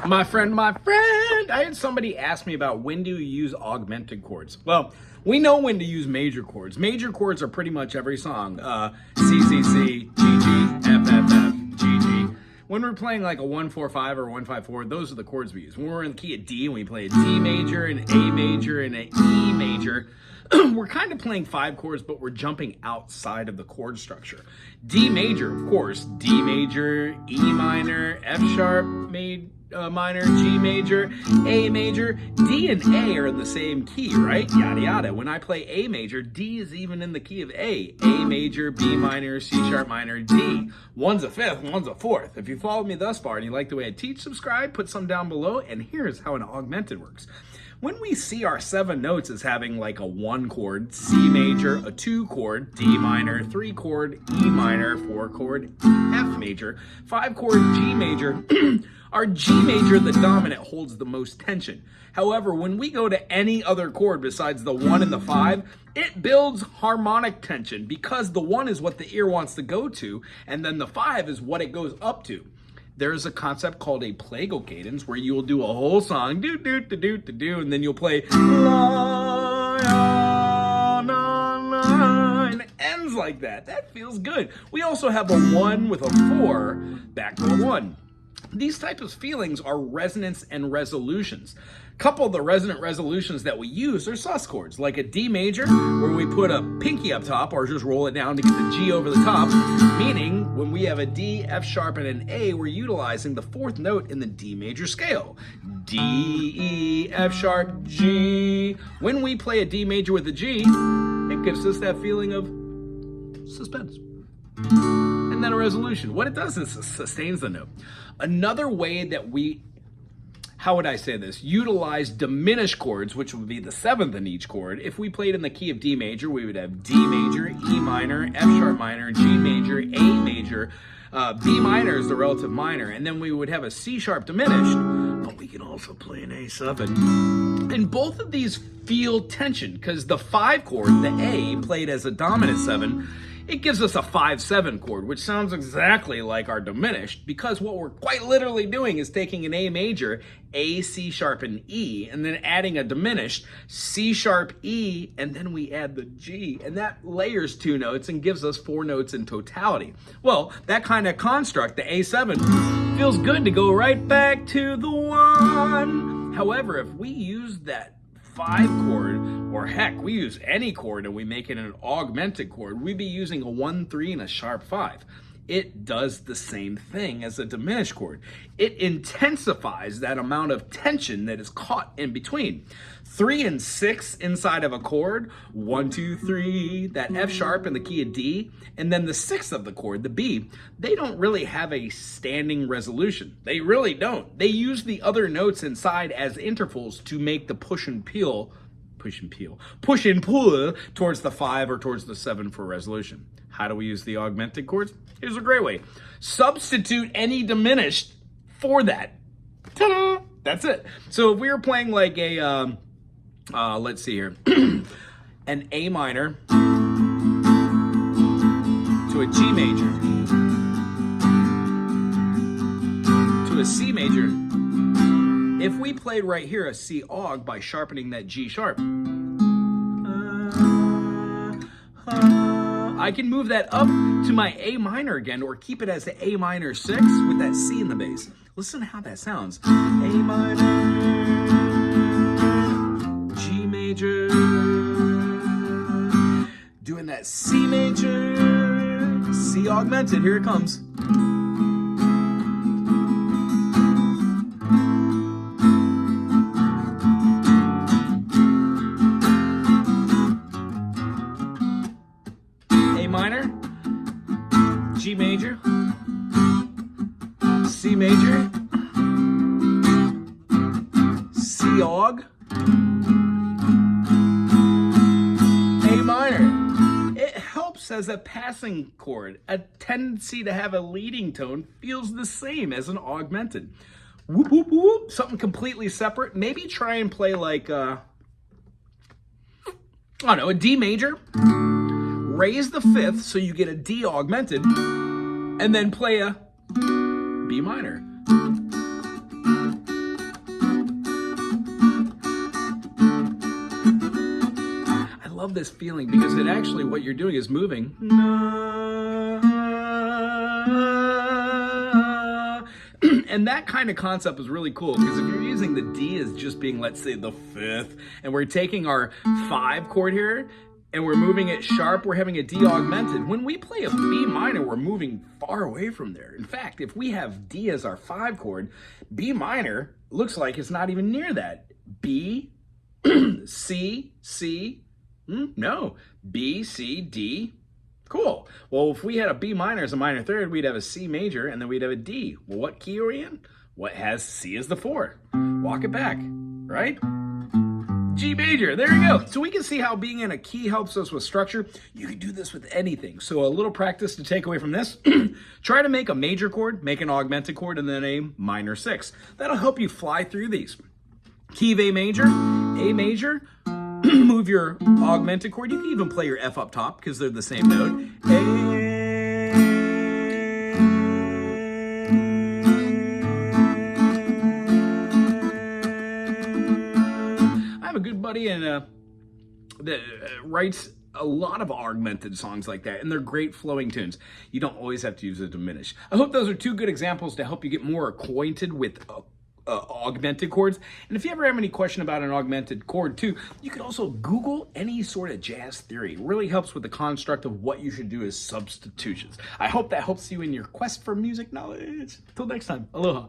My friend, I had somebody ask me about when do you use augmented chords. Well, we know when to use major chords. Major chords are pretty much every song. C, C, C, G, G, F, F, F, G, G. When we're playing like a 1-4-5 or 1-5-4, those are the chords we use. When we're in the key of D and we play a D major, an A major, and an E major, we're kind of playing 5 chords, but we're jumping outside of the chord structure. D major, of course, D major, E minor, F sharp minor, G major, A major. D and A are in the same key, right? Yada yada. When I play A major, D is even in the key of A. A major, B minor, C sharp minor, D. One's a fifth, one's a fourth. If you followed me thus far and you like the way I teach, subscribe, put some down below, and here's how an augmented works. When we see our 7 notes as having like a 1 chord, C major, a 2 chord, D minor, 3 chord, E minor, 4 chord, F major, 5 chord, G major, our G major, the dominant, holds the most tension. However, when we go to any other chord besides the 1 and the 5, it builds harmonic tension because the 1 is what the ear wants to go to, and then the 5 is what it goes up to. There's a concept called a plagal cadence where you will do a whole song, do do do do do do, and then you'll play la la la la, and it ends like that. That feels good. We also have a 1 with a 4 back to a 1. These types of feelings are resonance and resolutions. Couple of the resonant resolutions that we use are sus chords, like a D major, where we put a pinky up top or just roll it down to get the G over the top, meaning when we have a D, F sharp, and an A, we're utilizing the 4th note in the D major scale. D, E, F sharp, G. When we play a D major with a G, it gives us that feeling of suspense. And then a resolution. What it does is it sustains the note. Another way that we, how would I say this, utilize diminished chords, which would be the 7th in each chord. If we played in the key of D major, we would have D major, E minor, F sharp minor, G major, A major, B minor is the relative minor, and then we would have a C sharp diminished, but we can also play an A7. And both of these feel tension because the 5 chord, the A, played as a dominant 7, it gives us a 5-7 chord, which sounds exactly like our diminished, because what we're quite literally doing is taking an A major, A, C sharp, and E, and then adding a diminished C sharp, E, and then we add the G, and that layers 2 notes and gives us 4 notes in totality. Well, that kind of construct, the A7, feels good to go right back to the 1. However, if we use that 5 chord, or heck, we use any chord and we make it an augmented chord, we'd be using a 1-3 and a sharp 5. It does the same thing as a diminished chord. It intensifies that amount of tension that is caught in between. 3 and 6 inside of a chord, 1, 2, 3, that F sharp in the key of D, and then the 6th of the chord, the B, they don't really have a standing resolution. They really don't. They use the other notes inside as intervals to make the push and pull towards the 5 or towards the 7 for resolution. How do we use the augmented chords? Here's a great way. Substitute any diminished for that. Ta-da! That's it. So if we were playing like a, let's see here, an A minor to a G major to a C major, if we played right here a C aug by sharpening that G sharp, I can move that up to my A minor again, or keep it as the A minor 6 with that C in the bass. Listen to how that sounds. A minor, G major, doing that C major, C augmented, here it comes. Minor, G major, C major, C aug, A minor. It helps as a passing chord. A tendency to have a leading tone feels the same as an augmented. Whoop, whoop, whoop. Something completely separate. Maybe try and play like, I don't know, a D major. Raise the 5th so you get a D augmented, and then play a B minor. love this feeling because it actually, what you're doing is moving. And that kind of concept is really cool because if you're using the D as just being, let's say, the fifth, and we're taking our 5 chord here and we're moving it sharp, we're having a D augmented. When we play a B minor, we're moving far away from there. In fact, if we have D as our 5 chord, B minor looks like it's not even near that. B, C, C, no, B, C, D. Cool. Well, if we had a B minor as a minor third, we'd have a C major, and then we'd have a D. Well, what key are we in? What has C as the 4? Walk it back, right? G major, there you go. So we can see how being in a key helps us with structure. You can do this with anything. So a little practice to take away from this, try to make a major chord, make an augmented chord, and then a minor 6. That'll help you fly through these. Key of A major, move your augmented chord. You can even play your F up top because they're the same note. I have a good buddy that writes a lot of augmented songs like that, and they're great flowing tunes. You don't always have to use a diminish. I hope those are 2 good examples to help you get more acquainted with augmented chords. And if you ever have any question about an augmented chord too, you could also Google any sort of jazz theory. It really helps with the construct of what you should do as substitutions. I hope that helps you in your quest for music knowledge. Till next time, aloha.